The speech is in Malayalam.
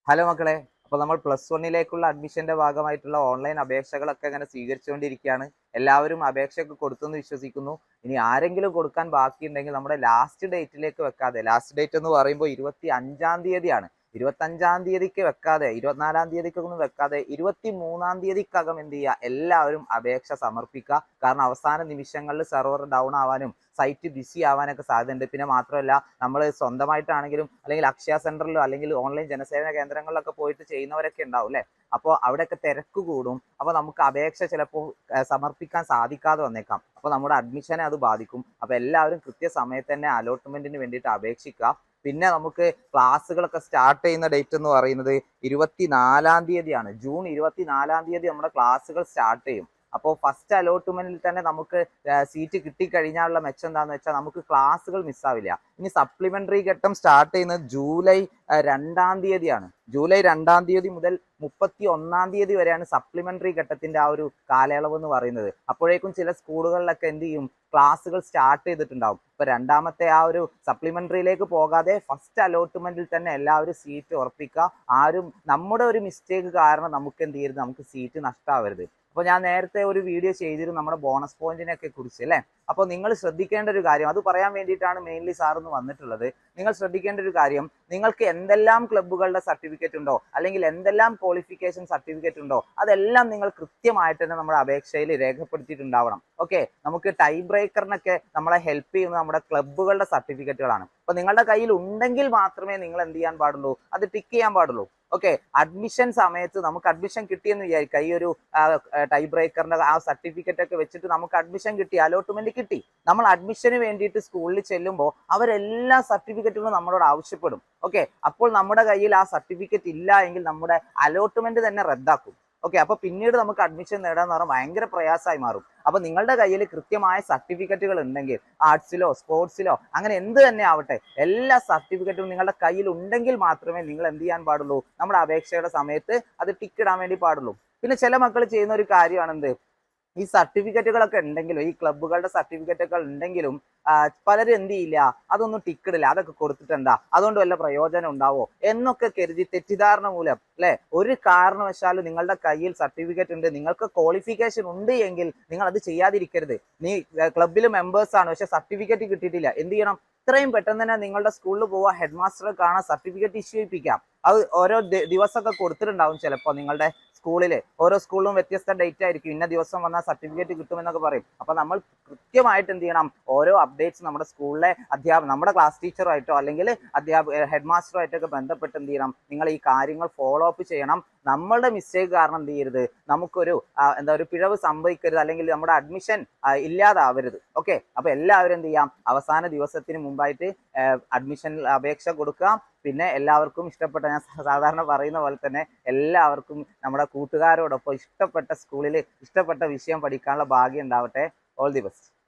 ഹലോ മക്കളെ, അപ്പോൾ നമ്മൾ +1 അഡ്മിഷന്റെ ഭാഗമായിട്ടുള്ള ഓൺലൈൻ അപേക്ഷകളൊക്കെ അങ്ങനെ സ്വീകരിച്ചുകൊണ്ടിരിക്കുകയാണ്. എല്ലാവരും അപേക്ഷയൊക്കെ കൊടുത്തെന്ന് വിശ്വസിക്കുന്നു. ഇനി ആരെങ്കിലും കൊടുക്കാൻ ബാക്കിയുണ്ടെങ്കിൽ നമ്മുടെ ലാസ്റ്റ് ഡേറ്റിലേക്ക് വെക്കാതെ, ലാസ്റ്റ് ഡേറ്റ് എന്ന് പറയുമ്പോൾ 25-ാം തീയതിയാണ്. 25-ാം തീയതിക്ക് വെക്കാതെ, 24-ാം തീയതിക്കൊന്നും വെക്കാതെ 23-ാം തീയതിക്കകം എന്ത് ചെയ്യുക, എല്ലാവരും അപേക്ഷ സമർപ്പിക്കുക. കാരണം അവസാന നിമിഷങ്ങളിൽ സെർവർ ഡൗൺ ആവാനും സൈറ്റ് ബിസി ആവാനൊക്കെ സാധ്യതയുണ്ട്. പിന്നെ മാത്രമല്ല, നമ്മൾ സ്വന്തമായിട്ടാണെങ്കിലും അല്ലെങ്കിൽ അക്ഷയ സെന്ററിലോ അല്ലെങ്കിൽ ഓൺലൈൻ ജനസേവന കേന്ദ്രങ്ങളിലൊക്കെ പോയിട്ട് ചെയ്യുന്നവരൊക്കെ ഉണ്ടാവും അല്ലേ. അപ്പോൾ അവിടെയൊക്കെ തിരക്ക് കൂടും. അപ്പോൾ നമുക്ക് അപേക്ഷ ചിലപ്പോൾ സമർപ്പിക്കാൻ സാധിക്കാതെ വന്നേക്കാം. അപ്പോൾ നമ്മുടെ അഡ്മിഷനെ അത് ബാധിക്കും. അപ്പോൾ എല്ലാവരും കൃത്യസമയത്ത് തന്നെ അലോട്ട്മെന്റിന് വേണ്ടിയിട്ട് അപേക്ഷിക്കുക. പിന്നെ നമുക്ക് ക്ലാസ്സുകളൊക്കെ സ്റ്റാർട്ട് ചെയ്യുന്ന ഡേറ്റ് എന്ന് പറയുന്നത് 24-ാം തീയതിയാണ്. ജൂൺ 24-ാം തീയതി നമ്മുടെ ക്ലാസ്സുകൾ സ്റ്റാർട്ട് ചെയ്യും. അപ്പോൾ ഫസ്റ്റ് അലോട്ട്മെന്റിൽ തന്നെ നമുക്ക് സീറ്റ് കിട്ടിക്കഴിഞ്ഞാലുള്ള മെച്ചം എന്താണെന്ന് വെച്ചാൽ നമുക്ക് ക്ലാസ്സുകൾ മിസ്സാവില്ല. ഇനി സപ്ലിമെന്ററി ഘട്ടം സ്റ്റാർട്ട് ചെയ്യുന്നത് ജൂലൈ 2-ാം തീയതിയാണ്. ജൂലൈ 2-ാം തീയതി മുതൽ 31-ാം തീയതി വരെയാണ് സപ്ലിമെന്ററി ഘട്ടത്തിന്റെ ആ ഒരു കാലയളവ് എന്ന് പറയുന്നത്. അപ്പോഴേക്കും ചില സ്കൂളുകളിലൊക്കെ എന്ത് ചെയ്യും, ക്ലാസ്സുകൾ സ്റ്റാർട്ട് ചെയ്തിട്ടുണ്ടാവും. ഇപ്പൊ രണ്ടാമത്തെ ആ ഒരു സപ്ലിമെന്ററിയിലേക്ക് പോകാതെ ഫസ്റ്റ് അലോട്ട്മെന്റിൽ തന്നെ എല്ലാവരും സീറ്റ് ഉറപ്പിക്കുക. ആരും നമ്മുടെ ഒരു മിസ്റ്റേക്ക് കാരണം നമുക്ക് എന്ത് ചെയ്യരുത്, നമുക്ക് സീറ്റ് നഷ്ടമാവരുത്. അപ്പോൾ ഞാൻ നേരത്തെ ഒരു വീഡിയോ ചെയ്തിരുന്നു നമ്മുടെ ബോണസ് പോയിന്റിനെ ഒക്കെ കുറിച്ച് അല്ലേ. അപ്പോൾ നിങ്ങൾ ശ്രദ്ധിക്കേണ്ട ഒരു കാര്യം, അത് പറയാൻ വേണ്ടിയിട്ടാണ് മെയിൻലി സാറിന്ന് വന്നിട്ടുള്ളത്. നിങ്ങൾ ശ്രദ്ധിക്കേണ്ട ഒരു കാര്യം, നിങ്ങൾക്ക് എന്തെല്ലാം ക്ലബ്ബുകളുടെ സർട്ടിഫിക്കറ്റ് ഉണ്ടോ അല്ലെങ്കിൽ എന്തെല്ലാം ക്വാളിഫിക്കേഷൻ സർട്ടിഫിക്കറ്റ് ഉണ്ടോ അതെല്ലാം നിങ്ങൾ കൃത്യമായിട്ട് തന്നെ നമ്മുടെ അപേക്ഷയിൽ രേഖപ്പെടുത്തിയിട്ടുണ്ടാവണം. ഓക്കെ, നമുക്ക് ടൈ ബ്രേക്കറിനൊക്കെ നമ്മളെ ഹെൽപ്പ് ചെയ്യുന്ന നമ്മുടെ ക്ലബ്ബുകളുടെ സർട്ടിഫിക്കറ്റുകളാണ്. അപ്പോൾ നിങ്ങളുടെ കയ്യിൽ ഉണ്ടെങ്കിൽ മാത്രമേ നിങ്ങൾ എന്ത് ചെയ്യാൻ പാടുള്ളൂ, അത് ടിക്ക് ചെയ്യാൻ പാടുള്ളൂ. ഓക്കെ, അഡ്മിഷൻ സമയത്ത് നമുക്ക് അഡ്മിഷൻ കിട്ടിയെന്ന് വിചാരിക്കുക, ഈ ഒരു ടൈ ബ്രേക്കറിന്റെ ആ സർട്ടിഫിക്കറ്റ് ഒക്കെ വെച്ചിട്ട് നമുക്ക് അഡ്മിഷൻ കിട്ടി, അലോട്ട്മെന്റ് കിട്ടി. നമ്മൾ അഡ്മിഷന് വേണ്ടിയിട്ട് സ്കൂളിൽ ചെല്ലുമ്പോൾ അവരെല്ലാ സർട്ടിഫിക്കറ്റുകളും നമ്മളോട് ആവശ്യപ്പെടും. ഓക്കെ, അപ്പോൾ നമ്മുടെ കയ്യിൽ ആ സർട്ടിഫിക്കറ്റ് ഇല്ല എങ്കിൽ നമ്മുടെ അലോട്ട്മെന്റ് തന്നെ റദ്ദാക്കും. ഓക്കെ, അപ്പൊ പിന്നീട് നമുക്ക് അഡ്മിഷൻ നേടാന്ന് പറഞ്ഞാൽ ഭയങ്കര പ്രയാസമായി മാറും. അപ്പൊ നിങ്ങളുടെ കയ്യിൽ കൃത്യമായ സർട്ടിഫിക്കറ്റുകൾ ഉണ്ടെങ്കിൽ, ആർട്സിലോ സ്പോർട്സിലോ അങ്ങനെ എന്ത് തന്നെ ആവട്ടെ, എല്ലാ സർട്ടിഫിക്കറ്റും നിങ്ങളുടെ കയ്യിൽ ഉണ്ടെങ്കിൽ മാത്രമേ നിങ്ങൾ എന്ത് ചെയ്യാൻ പാടുള്ളൂ, നമ്മുടെ അപേക്ഷയുടെ സമയത്ത് അത് ടിക്ക് ഇടാൻ വേണ്ടി പാടുള്ളൂ. പിന്നെ ചില മക്കൾ ചെയ്യുന്ന ഒരു കാര്യമാണ് എന്ത്, ഈ സർട്ടിഫിക്കറ്റുകളൊക്കെ ഉണ്ടെങ്കിലും, ഈ ക്ലബ്ബുകളുടെ സർട്ടിഫിക്കറ്റുകൾ ഉണ്ടെങ്കിലും പലരും എന്ത് ചെയ്യില്ല, അതൊന്നും ടിക്കിടില്ല. അതൊക്കെ കൊടുത്തിട്ട് എന്താ, അതുകൊണ്ട് വല്ല പ്രയോജനം ഉണ്ടാവോ എന്നൊക്കെ കരുതി തെറ്റിദ്ധാരണ മൂലം അല്ലെ, ഒരു കാരണവശാലും നിങ്ങളുടെ കയ്യിൽ സർട്ടിഫിക്കറ്റ് ഉണ്ട്, നിങ്ങൾക്ക് ക്വാളിഫിക്കേഷൻ ഉണ്ട് എങ്കിൽ നിങ്ങൾ അത് ചെയ്യാതിരിക്കരുത്. നീ ക്ലബ്ബിൽ മെമ്പേഴ്സ് ആണ് പക്ഷെ സർട്ടിഫിക്കറ്റ് കിട്ടിയിട്ടില്ല, എന്ത് ചെയ്യണം, ഇത്രയും പെട്ടെന്ന് തന്നെ നിങ്ങളുടെ സ്കൂളിൽ പോവുക, ഹെഡ് മാസ്റ്ററെ കാണാൻ, സർട്ടിഫിക്കറ്റ് ഇഷ്യൂ ചെയ്യിപ്പിക്കാം. അത് ഓരോ ദിവസമൊക്കെ കൊടുത്തിട്ടുണ്ടാവും ചിലപ്പോൾ നിങ്ങളുടെ സ്കൂളിൽ. ഓരോ സ്കൂളിലും വ്യത്യസ്ത ഡേറ്റ് ആയിരിക്കും, ഇന്ന ദിവസം വന്നാൽ സർട്ടിഫിക്കറ്റ് കിട്ടുമെന്നൊക്കെ പറയും. അപ്പൊ നമ്മൾ കൃത്യമായിട്ട് എന്ത് ചെയ്യണം, ഓരോ അപ്ഡേറ്റ്സ് നമ്മുടെ സ്കൂളിലെ നമ്മുടെ ക്ലാസ് ടീച്ചറുമായിട്ടോ അല്ലെങ്കിൽ ഹെഡ് മാസ്റ്ററുമായിട്ടൊക്കെ ബന്ധപ്പെട്ട് എന്ത് ചെയ്യണം, നിങ്ങൾ ഈ കാര്യങ്ങൾ ഫോളോ അപ്പ് ചെയ്യണം. നമ്മളുടെ മിസ്റ്റേക്ക് കാരണം എന്ത് ചെയ്യരുത്, നമുക്കൊരു ഒരു പിഴവ് സംഭവിക്കരുത്, അല്ലെങ്കിൽ നമ്മുടെ അഡ്മിഷൻ ഇല്ലാതാവരുത്. ഓക്കെ, അപ്പൊ എല്ലാവരും എന്ത് ചെയ്യാം, അവസാന ദിവസത്തിന് മുമ്പായിട്ട് അഡ്മിഷൻ അപേക്ഷ കൊടുക്കാം. പിന്നെ എല്ലാവർക്കും ഇഷ്ടപ്പെട്ട, ഞാൻ സാധാരണ പറയുന്ന പോലെ തന്നെ എല്ലാവർക്കും നമ്മുടെ കൂട്ടുകാരോടൊപ്പം ഇഷ്ടപ്പെട്ട സ്കൂളിൽ ഇഷ്ടപ്പെട്ട വിഷയം പഠിക്കാനുള്ള ഭാഗ്യം ഉണ്ടാവട്ടെ. All the best.